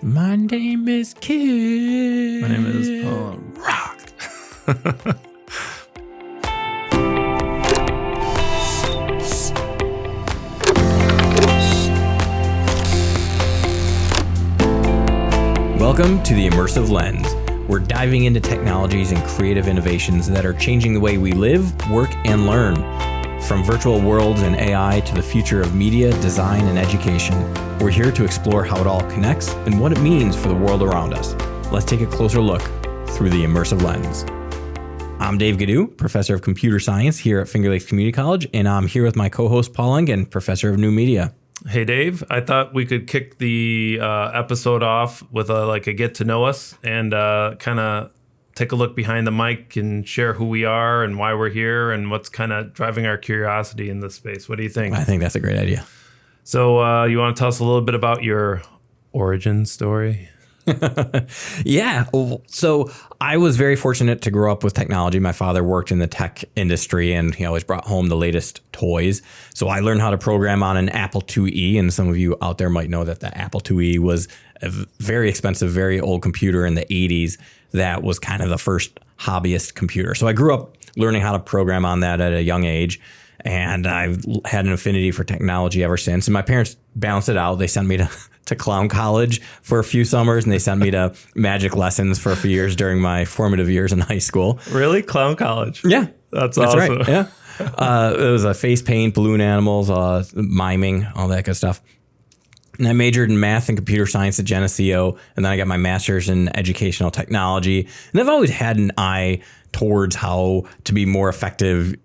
My name is Kid. My name is Paul. Rock. Welcome to the Immersive Lens. We're diving into technologies and creative innovations that are changing the way we live, work, and learn. From virtual worlds and AI to the future of media, design, and education, we're here to explore how it all connects and what it means for the world around us. Let's take a closer look through the Immersive Lens. I'm Dave Ghidiu, Professor of Computer Science here at Finger Lakes Community College, and I'm here with my co-host Paul Engan, Professor of New Media. Hey, Dave. I thought we could kick the episode off with a get to know us and kind of take a look behind the mic and share who we are and why we're here and what's kind of driving our curiosity in this space. What do you think? I think that's a great idea. So you want to tell us a little bit about your origin story? Yeah. So I was very fortunate to grow up with technology. My father worked in the tech industry and he always brought home the latest toys. So I learned how to program on an Apple IIe. And some of you out there might know that the Apple IIe was a very expensive, very old computer in the 80s that was kind of the first hobbyist computer. So I grew up learning how to program on that at a young age. And I've had an affinity for technology ever since. And my parents balanced it out. They sent me to clown college for a few summers, and they sent me to magic lessons for a few years during my formative years in high school. Really? Clown college? Yeah. That's awesome. Right. Yeah. It was a face paint, balloon animals, miming, all that good stuff. And I majored in math and computer science at Geneseo, and then I got my master's in educational technology. And I've always had an eye towards how to be more effective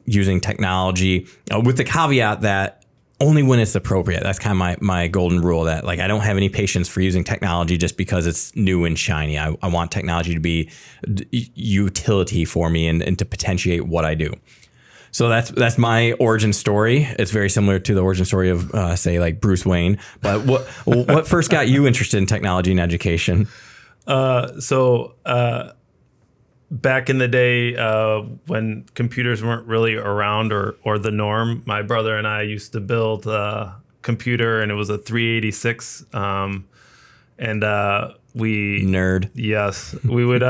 using technology, with the caveat that only when it's appropriate. That's kind of my golden rule, that like I don't have any patience for using technology just because it's new and shiny. I want technology to be utility for me and to potentiate what I do. So that's my origin story. It's very similar to the origin story of say like Bruce Wayne. But what first got you interested in technology and education? Back in the day, when computers weren't really around or the norm, my brother and I used to build a computer, and it was a 386. Nerd. Yes, we would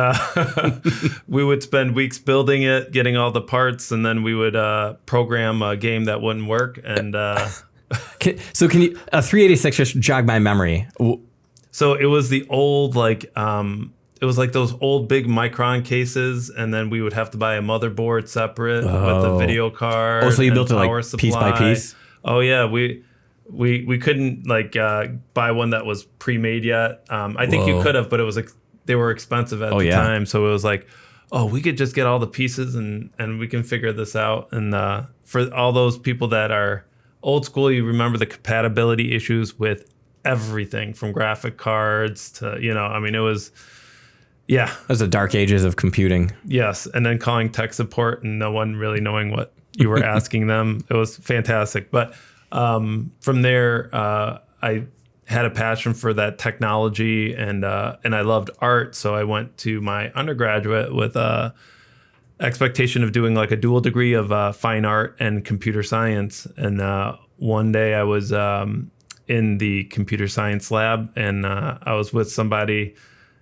we would spend weeks building it, getting all the parts, and then we would program a game that wouldn't work. And so can you 386 just jog my memory? So it was the old it was like those old big Micron cases, and then we would have to buy a motherboard separate with a video card. Oh, so you built it like supply. Piece by piece? Oh yeah, we couldn't buy one that was pre-made yet. I think you could have, but it was like they were expensive at the time. So it was like, we could just get all the pieces and we can figure this out. And for all those people that are old school, you remember the compatibility issues with everything from graphic cards to it was. Yeah. That was the dark ages of computing. Yes. And then calling tech support and no one really knowing what you were asking them. It was fantastic. But from there, I had a passion for that technology and I loved art. So I went to my undergraduate with a expectation of doing like a dual degree of fine art and computer science. And one day I was in the computer science lab and I was with somebody,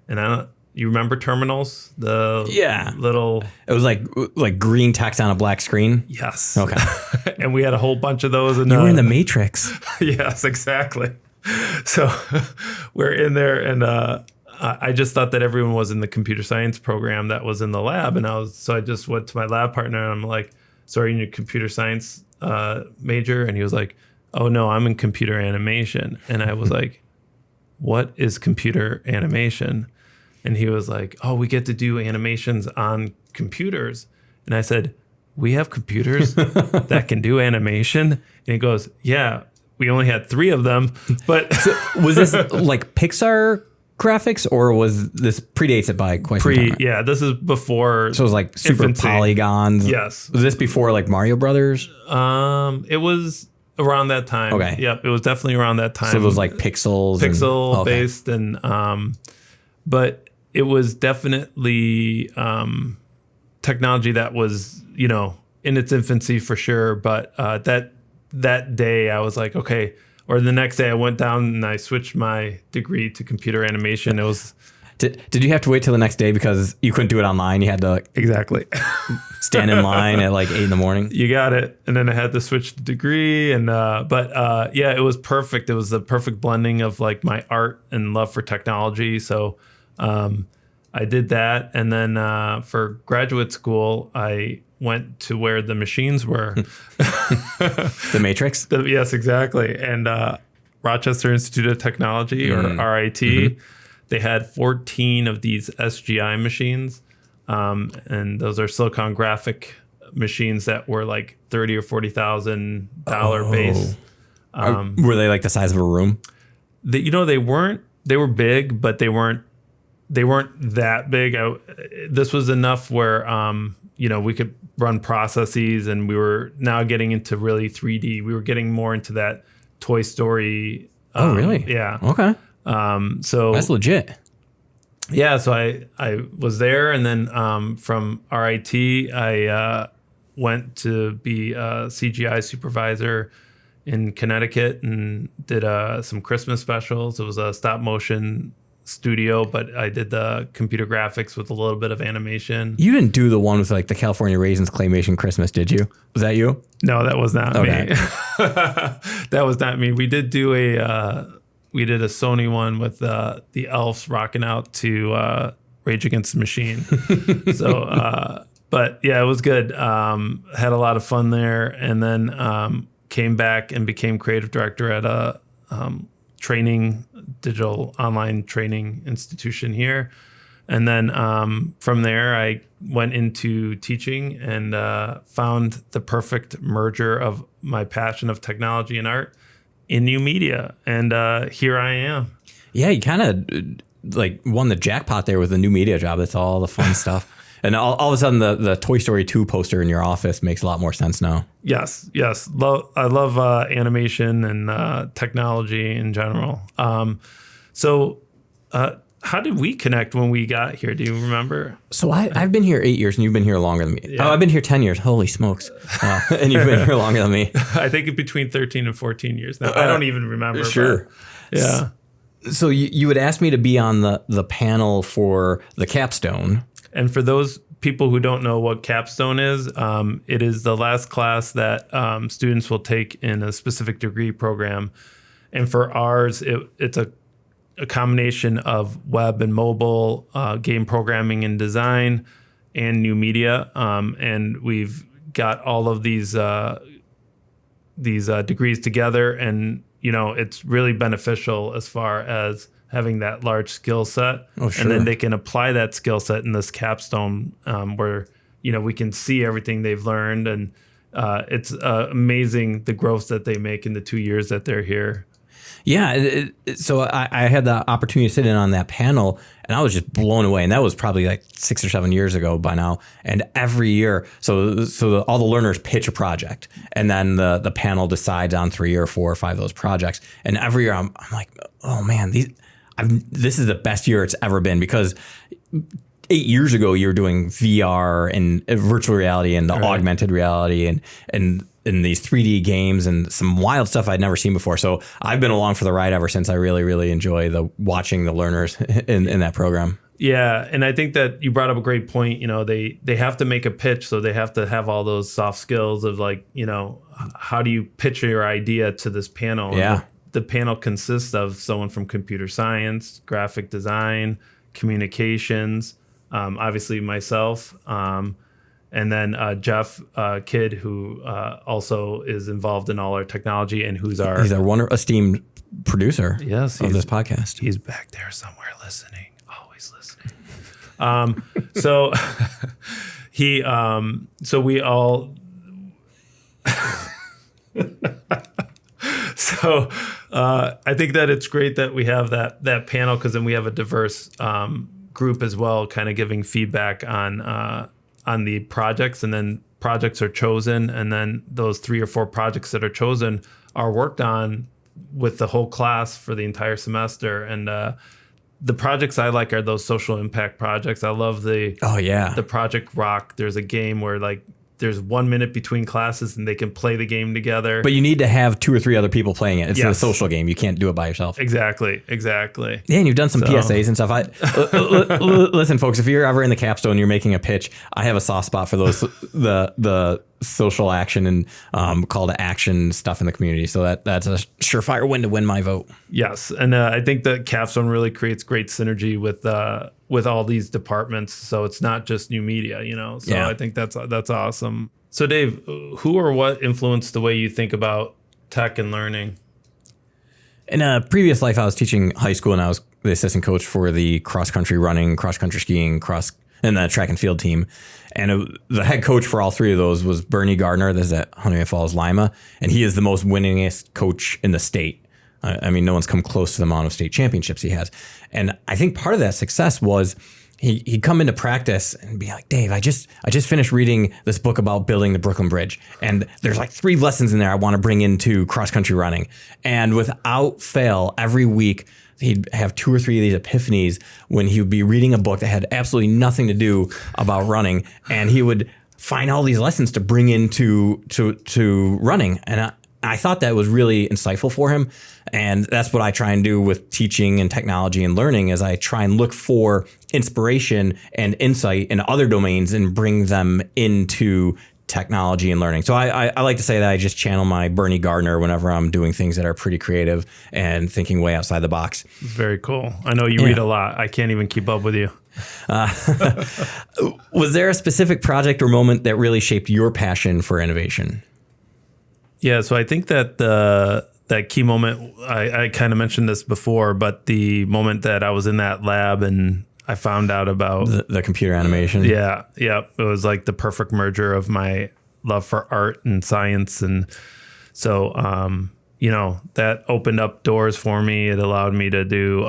and you remember terminals? Little. It was like green text on a black screen. Yes. Okay. And we had a whole bunch of those. And you were in the Matrix. Yes, exactly. So we're in there, and I just thought that everyone was in the computer science program that was in the lab, and I just went to my lab partner and I'm like, "So are you in your computer science major?" And he was like, "Oh no, I'm in computer animation." And I was like, "What is computer animation?" And he was like, "Oh, we get to do animations on computers." And I said, "We have computers that can do animation?" And he goes, "Yeah, we only had 3 of them." But so was this like Pixar graphics, or was this predates it by quite some time? Yeah, this is before. So it was like super infancy. Polygons. Yes. Was this before like Mario Brothers? It was around that time. Okay. Yep, it was definitely around that time. So it was like pixel based, and but it was definitely technology that was, in its infancy for sure. But that day I was like, okay, or the next day I went down and I switched my degree to computer animation. It was Did you have to wait till the next day because you couldn't do it online? You had to exactly stand in line at like 8 a.m. You got it. And then I had to switch the degree, and yeah, it was perfect. It was the perfect blending of like my art and love for technology. So I did that, and then for graduate school, I went to where the machines were. The Matrix? Yes, exactly. And Rochester Institute of Technology, or RIT, they had 14 of these SGI machines. And those are silicon graphic machines that were like $30,000 or $40,000 base. Were they like the size of a room? They were big, but they weren't that big. This was enough where, we could run processes, and we were now getting into really 3D. We were getting more into that Toy Story. Oh, really? Yeah. Okay. So that's legit. Yeah. So I was there, and then from RIT, I went to be a CGI supervisor in Connecticut and did some Christmas specials. It was a stop motion studio, but I did the computer graphics with a little bit of animation. You didn't do the one with like the California Raisins claymation Christmas, did you? Was that you? No, that was not me. That was not me. We did do a Sony one with the elves rocking out to Rage Against the Machine. So, but yeah, it was good. Had a lot of fun there, and then came back and became creative director at a digital online training institution here. And then from there, I went into teaching and found the perfect merger of my passion of technology and art in new media. And here I am. Yeah, you kind of like won the jackpot there with the new media job. That's all the fun stuff. And all of a sudden, the Toy Story 2 poster in your office makes a lot more sense now. Yes. I love animation and technology in general. So how did we connect when we got here? Do you remember? So I've been here 8 years, and you've been here longer than me. Yeah. Oh, I've been here 10 years. Holy smokes. And you've been here longer than me. I think between 13 and 14 years now. I don't even remember. Sure. But, yeah. So you would ask me to be on the panel for the capstone. And for those people who don't know what capstone is, it is the last class that students will take in a specific degree program. And for ours, it's a combination of web and mobile, game programming and design, and new media. And we've got all of these degrees together, and it's really beneficial as far as having that large skill set. Oh, sure. And then they can apply that skill set in this capstone where, we can see everything they've learned. And it's amazing the growth that they make in the 2 years that they're here. Yeah. So I had the opportunity to sit in on that panel, and I was just blown away. And that was probably like 6 or 7 years ago by now. And every year, all the learners pitch a project, and then the panel decides on 3 or 4 or 5 of those projects. And every year I'm like, oh man, this is the best year it's ever been, because 8 years ago you were doing VR and virtual reality and the augmented reality and these 3D games and some wild stuff I'd never seen before. So I've been along for the ride ever since. I really, really enjoy watching the learners in that program. Yeah, and I think that you brought up a great point. They have to make a pitch, so they have to have all those soft skills of like, how do you pitch your idea to this panel? Yeah. The panel consists of someone from computer science, graphic design, communications, obviously myself, and then Jeff Kidd, who also is involved in all our technology, and he's our esteemed producer of this podcast. He's back there somewhere listening, always listening. So we all... So I think that it's great that we have that panel, because then we have a diverse group as well, kind of giving feedback on the projects, and then projects are chosen, and then those 3 or 4 projects that are chosen are worked on with the whole class for the entire semester. And the projects I like are those social impact projects. I love the Project Rock. There's a game where like there's 1 minute between classes and they can play the game together. But you need to have 2 or 3 other people playing it. It's a Yes. social game. You can't do it by yourself. Exactly. Yeah, and you've done some PSAs and stuff. Listen, folks, if you're ever in the capstone and you're making a pitch, I have a soft spot for those the social action and call to action stuff in the community. So that's a surefire win to win my vote. Yes, and I think that capstone really creates great synergy with all these departments. So it's not just new media, So Yeah. I think that's awesome. So Dave, who or what influenced the way you think about tech and learning? In a previous life, I was teaching high school, and I was the assistant coach for the cross-country running, cross-country skiing, and the track and field team. And the head coach for all 3 of those was Bernie Gardner. This is at Honey Falls, Lima. And he is the most winningest coach in the state. I mean, no one's come close to the amount of state championships he has. And I think part of that success was he'd come into practice and be like, Dave, I just finished reading this book about building the Brooklyn Bridge. And there's like 3 lessons in there I want to bring into cross-country running. And without fail, every week, he'd have 2 or 3 of these epiphanies when he would be reading a book that had absolutely nothing to do about running. And he would find all these lessons to bring into to running. And I thought that was really insightful for him. And that's what I try and do with teaching and technology and learning, is I try and look for inspiration and insight in other domains and bring them into technology and learning. So I like to say that I just channel my Bernie Gardner whenever I'm doing things that are pretty creative and thinking way outside the box. Very cool. I know you read a lot. I can't even keep up with you. Was there a specific project or moment that really shaped your passion for innovation? Yeah, so I think that that key moment, I kind of mentioned this before, but the moment that I was in that lab and I found out about the computer animation. Yeah. It was like the perfect merger of my love for art and science. And so, that opened up doors for me. It allowed me to do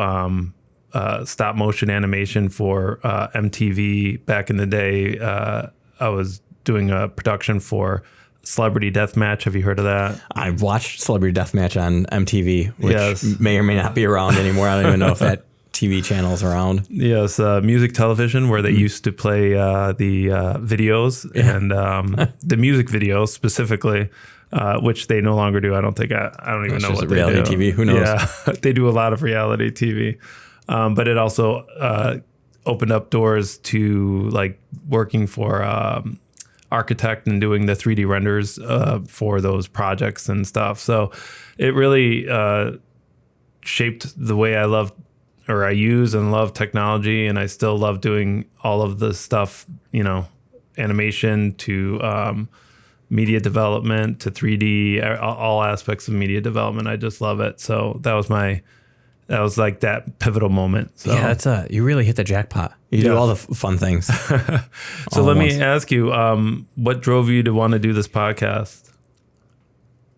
stop motion animation for MTV back in the day. I was doing a production for Celebrity Deathmatch. Have you heard of that? I've watched Celebrity Deathmatch on MTV, which Yes. may or may not be around anymore. I don't even know if that TV channel is around. Yes, music television, where they used to play the videos and the music videos specifically, which they no longer do. I don't think I don't even know what they reality do. TV. Who knows? Yeah, they do a lot of reality TV, but it also opened up doors to like working for architect and doing the 3D renders for those projects and stuff. So it really shaped the way I use and love technology, and I still love doing all of the stuff, animation to media development to 3D, all aspects of media development. I just love it. So that was like that pivotal moment. So. Yeah, you really hit the jackpot. You do all the fun things. So let me ask you, what drove you to want to do this podcast?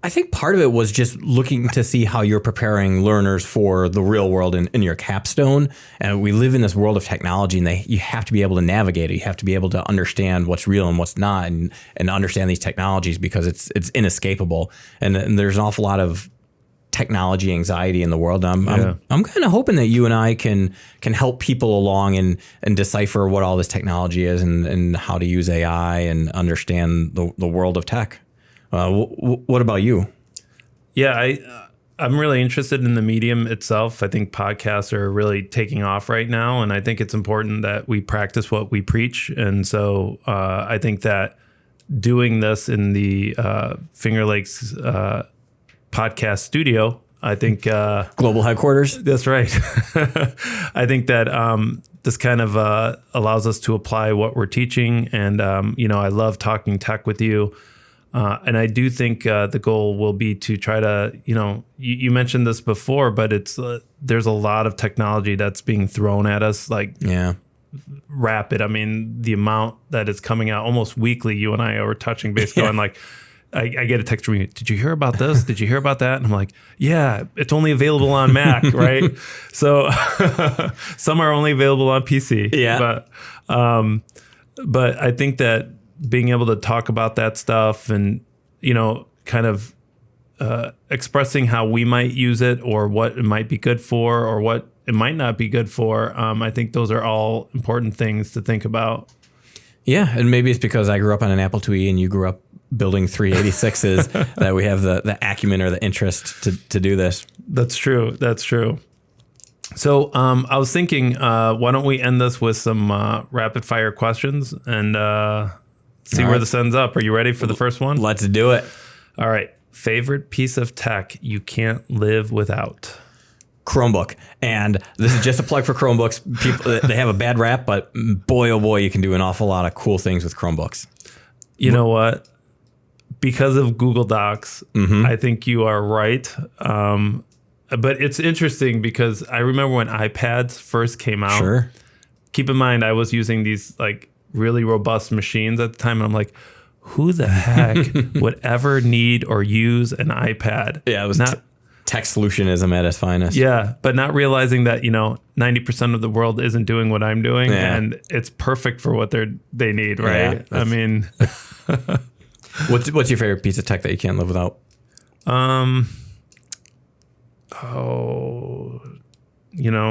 I think part of it was just looking to see how you're preparing learners for the real world in your capstone. And we live in this world of technology, and you have to be able to navigate it. You have to be able to understand what's real and what's not, and understand these technologies, because it's inescapable. And there's an awful lot of technology anxiety in the world. I'm kind of hoping that you and I can help people along and decipher what all this technology is and how to use AI and understand the world of tech. What about you? Yeah, I'm really interested in the medium itself. I think podcasts are really taking off right now, and I think it's important that we practice what we preach. And so I think that doing this in the Finger Lakes podcast studio, I think Global headquarters. That's right. I think that this kind of allows us to apply what we're teaching, and I love talking tech with you. And I do think the goal will be to try to, you mentioned this before, but it's there's a lot of technology that's being thrown at us, like rapid. I mean, the amount that is coming out almost weekly, you and I were touching base going like, I get a text from you. Did you hear about this? Did you hear about that? And I'm like, yeah, it's only available on Mac, right? So some are only available on PC. Yeah. But I think that being able to talk about that stuff and, kind of expressing how we might use it or what it might be good for or what it might not be good for, I think those are all important things to think about. Yeah, and maybe it's because I grew up on an Apple IIe and you grew up building 386s that we have the acumen or the interest to do this. That's true. That's true. So I was thinking, why don't we end this with some rapid fire questions and see where this ends up? Are you ready for the first one? Let's do it. All right. Favorite piece of tech you can't live without? Chromebook. And this is just a plug for Chromebooks. People, they have a bad rap, but boy, oh boy, you can do an awful lot of cool things with Chromebooks. You know what? Because of Google Docs, I think you are right. But it's interesting because I remember when iPads first came out. Sure. Keep in mind, I was using these like really robust machines at the time. And I'm like, who the heck would ever need or use an iPad? Yeah, it was not tech solutionism at its finest. Yeah, but not realizing that, 90% of the world isn't doing what I'm doing, and it's perfect for what they need, right? Yeah, I mean, what's your favorite piece of tech that you can't live without?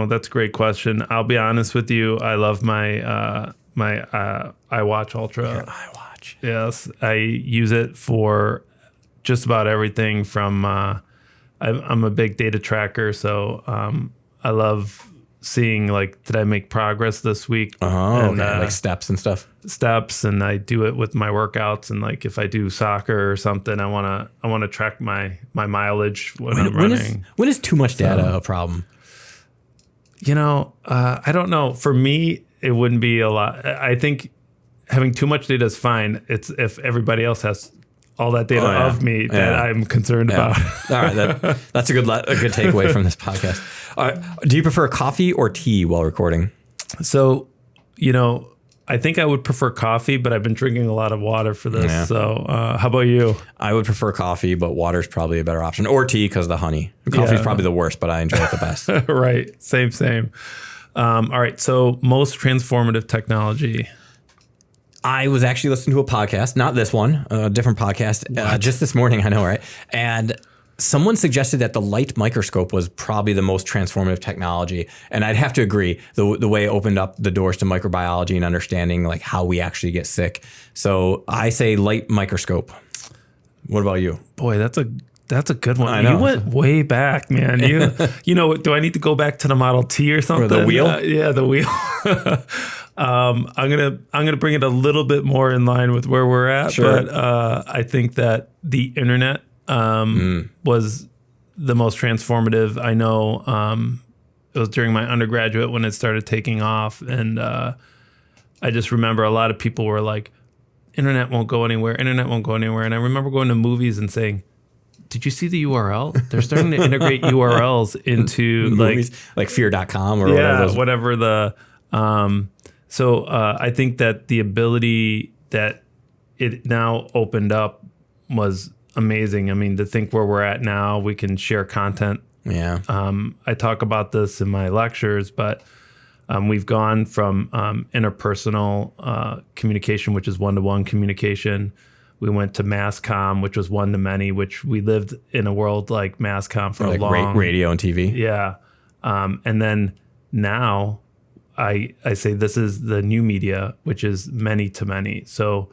That's a great question. I'll be honest with you. I love my iWatch Ultra. Your iWatch. Yes, I use it for just about everything from. I'm a big data tracker, so I love seeing did I make progress this week? Oh, and, okay. Like steps and stuff. Steps, and I do it with my workouts, and if I do soccer or something, I wanna track my mileage when I'm running. When is too much data a problem? I don't know. For me, it wouldn't be a lot. I think having too much data is fine. It's if everybody else has all that data of me that I'm concerned about. All right, that's a good takeaway from this podcast. Do you prefer coffee or tea while recording? So, I think I would prefer coffee, but I've been drinking a lot of water for this. Yeah. So, how about you? I would prefer coffee, but water's probably a better option, or tea because of the honey. Coffee's probably the worst, but I enjoy it the best. Right, same. All right, so most transformative technology. I was actually listening to a podcast, not this one, a different podcast, just this morning. I know, right? And someone suggested that the light microscope was probably the most transformative technology. And I'd have to agree, the way it opened up the doors to microbiology and understanding how we actually get sick. So I say light microscope. What about you? Boy, that's a good one. I know. You went way back, man. Do I need to go back to the Model T or something? Or the wheel? Yeah, the wheel. I'm gonna bring it a little bit more in line with where we're at, sure. But I think that the internet was the most transformative. I know it was during my undergraduate when it started taking off, and I just remember a lot of people were like, "Internet won't go anywhere. Internet won't go anywhere." And I remember going to movies and saying, "Did you see the URL? They're starting to integrate URLs into movies, like fear.com or whatever the." So I think that the ability that it now opened up was amazing. I mean, to think where we're at now, we can share content. Yeah. I talk about this in my lectures, but we've gone from interpersonal communication, which is one-to-one communication. We went to mass comm, which was one-to-many, which we lived in a world like mass comm for a long... radio and TV. Yeah. And then now... I say this is the new media, which is many to many. So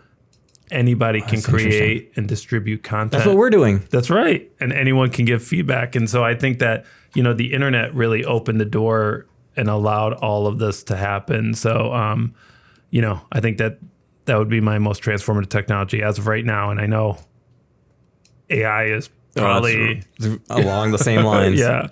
anybody can create and distribute content. That's what we're doing. That's right. And anyone can give feedback. And so I think that, the internet really opened the door and allowed all of this to happen. So, I think that would be my most transformative technology as of right now. And I know AI is probably along the same lines. Yeah.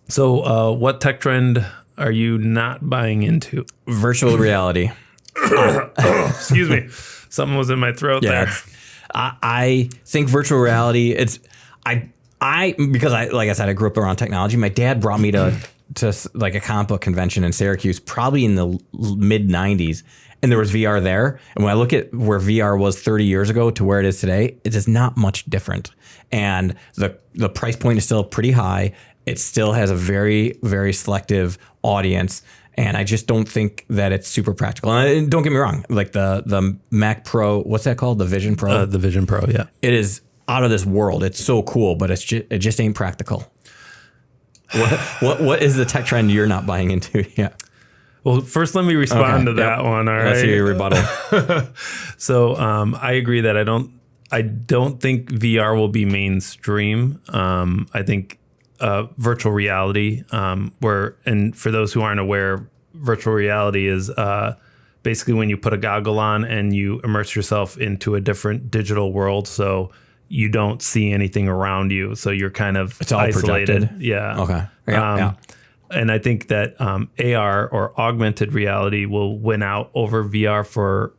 So what tech trend are you not buying into? Virtual reality. Excuse me. Something was in my throat there. I think virtual reality, because like I said, I grew up around technology. My dad brought me to a comic book convention in Syracuse, probably in the mid 90s. And there was VR there. And when I look at where VR was 30 years ago to where it is today, it is not much different. And the price point is still pretty high. It still has a very, very selective audience. And I just don't think that it's super practical. And don't get me wrong, like the Mac Pro, what's that called? The Vision Pro? The Vision Pro, yeah. It is out of this world. It's so cool, but it just ain't practical. What is the tech trend you're not buying into? Yeah. Well, first let me respond to that one. All right. Let's hear your rebuttal. So I agree that I don't think VR will be mainstream. I think virtual reality, and for those who aren't aware, virtual reality is basically when you put a goggle on and you immerse yourself into a different digital world. So you don't see anything around you. So you're kind of it's all isolated. Projected. Yeah. Okay. Yeah. And I think that AR or augmented reality will win out over VR for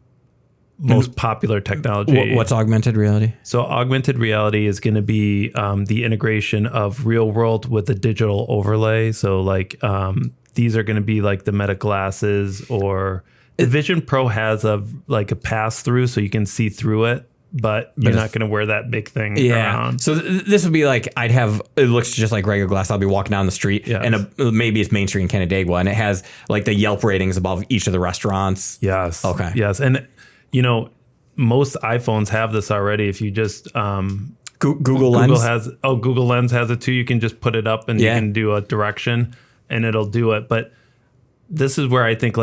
most popular technology. What's augmented reality? So augmented reality is going to be the integration of real world with a digital overlay. So like these are going to be like the Meta glasses, or the Vision Pro has a pass through, so you can see through it. But you're not going to wear that big thing around. So this would be like, it looks just like regular glass. I'll be walking down the street and maybe it's Main Street in Canandaigua, and it has like the Yelp ratings above each of the restaurants. Yes. Okay. Yes. And, most iPhones have this already. If you just... Google Lens? Google Lens has it too. You can just put it up and you can do a direction and it'll do it. But this is where I think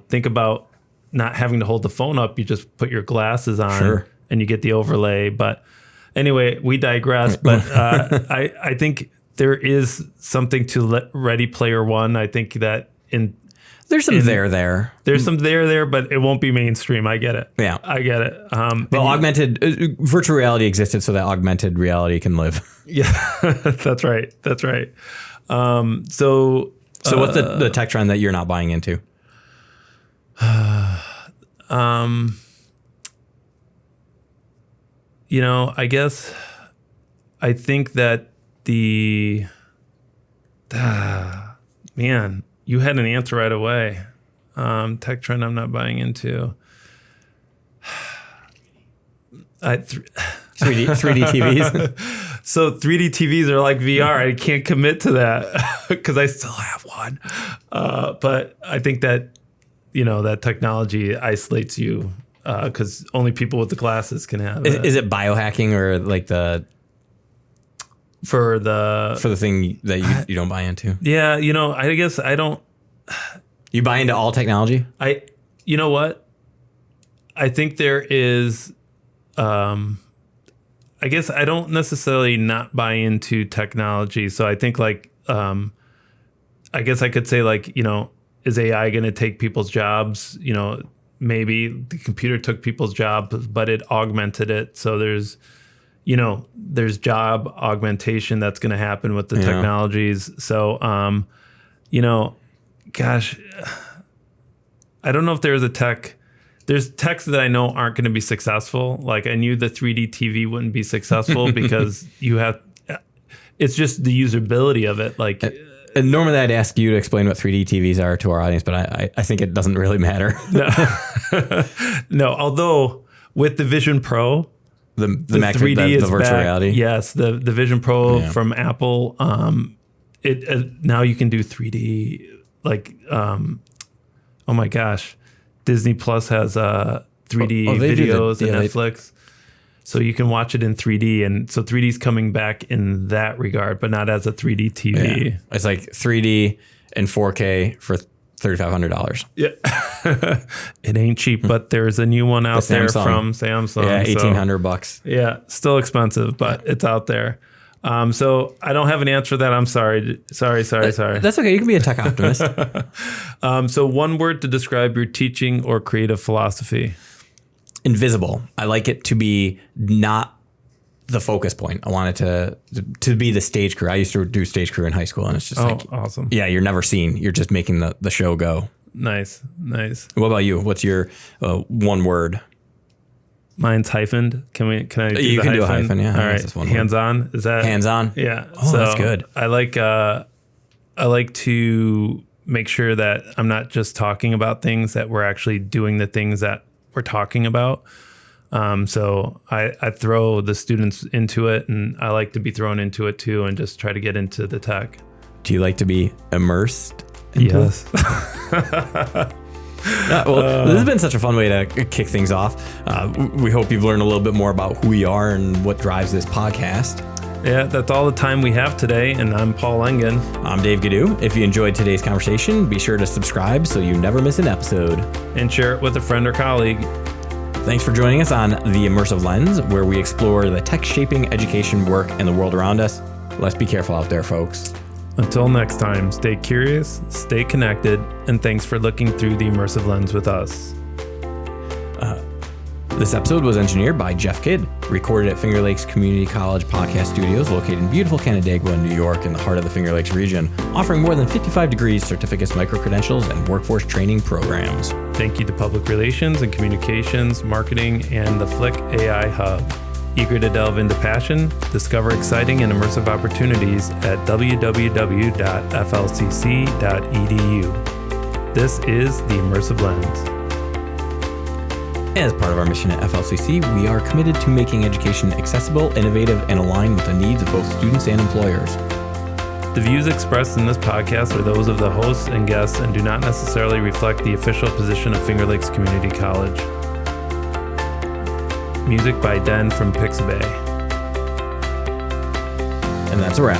think about not having to hold the phone up. You just put your glasses on. Sure. And you get the overlay. But anyway, we digress. But I think there is something to Ready Player One. I think that there's some there. There's some there, but it won't be mainstream. I get it. Yeah. I get it. Augmented virtual reality existed so that augmented reality can live. Yeah, that's right. That's right. So what's the tech trend that you're not buying into? I guess I think that man, you had an answer right away. Tech trend I'm not buying into. 3D TVs. So 3D TVs are like VR. I can't commit to that because I still have one. But I think that, that technology isolates you because only people with the glasses can have it. Is it biohacking or like for the thing that you don't buy into? Yeah, I guess I don't. You buy into all technology? You know what? I think there is. I guess I don't necessarily not buy into technology. So I think I guess I could say is AI going to take people's jobs? Maybe the computer took people's jobs, but it augmented it. So there's job augmentation that's going to happen with the technologies. So, gosh, I don't know if there's there's techs that I know aren't going to be successful. Like I knew the 3D TV wouldn't be successful because it's just the usability of it. Like, and normally I'd ask you to explain what 3D TVs are to our audience, but I think it doesn't really matter. No, although with the Vision Pro, the 3D is the virtual reality. Yes, the Vision Pro from Apple. Now you can do 3D. Oh my gosh, Disney Plus has 3D videos and Netflix, so you can watch it in 3D. And so 3D is coming back in that regard, but not as a 3D TV. Yeah. It's like 3D and 4K for $3,500. Yeah, it ain't cheap, but there's a new one out there from Samsung. Yeah, $1,800. Yeah, still expensive, but it's out there. So I don't have an answer for that. I'm sorry. Sorry. That's okay. You can be a tech optimist. So one word to describe your teaching or creative philosophy. Invisible. I like it to be not the focus point. I want it to be the stage crew. I used to do stage crew in high school, and it's just awesome. Yeah, you're never seen. You're just making the show go. Nice. What about you? What's your one word? Mine's hyphened. Can I do you the can hyphen? Do a hyphen, yeah. All right. Hands-on. Is that hands-on? Yeah. Oh, so that's good. I like to make sure that I'm not just talking about things, that we're actually doing the things that we're talking about. So I throw the students into it, and I like to be thrown into it too, and just try to get into the tech. Do you like to be immersed? Yes. This has been such a fun way to kick things off. We hope you've learned a little bit more about who we are and what drives this podcast. Yeah, that's all the time we have today, and I'm Paul Engan. I'm Dave Ghidiu. If you enjoyed today's conversation, be sure to subscribe so you never miss an episode. And share it with a friend or colleague. Thanks for joining us on The Immersive Lens, where we explore the tech shaping education, work, and the world around us. Let's be careful out there, folks. Until next time, stay curious, stay connected, and thanks for looking through the Immersive Lens with us. This episode was engineered by Jeff Kidd, recorded at Finger Lakes Community College Podcast Studios, located in beautiful Canandaigua, New York, in the heart of the Finger Lakes region, offering more than 55 degrees, certificates, micro-credentials, and workforce training programs. Thank you to Public Relations and Communications, Marketing, and the Flick AI Hub. Eager to delve into passion? Discover exciting and immersive opportunities at www.flcc.edu. This is the Immersive Lens. As part of our mission at FLCC, we are committed to making education accessible, innovative, and aligned with the needs of both students and employers. The views expressed in this podcast are those of the hosts and guests and do not necessarily reflect the official position of Finger Lakes Community College. Music by Den from Pixabay. And that's a wrap.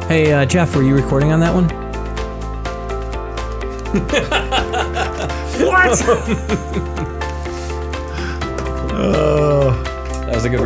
Hey, Jeff, were you recording on that one? What? That was a good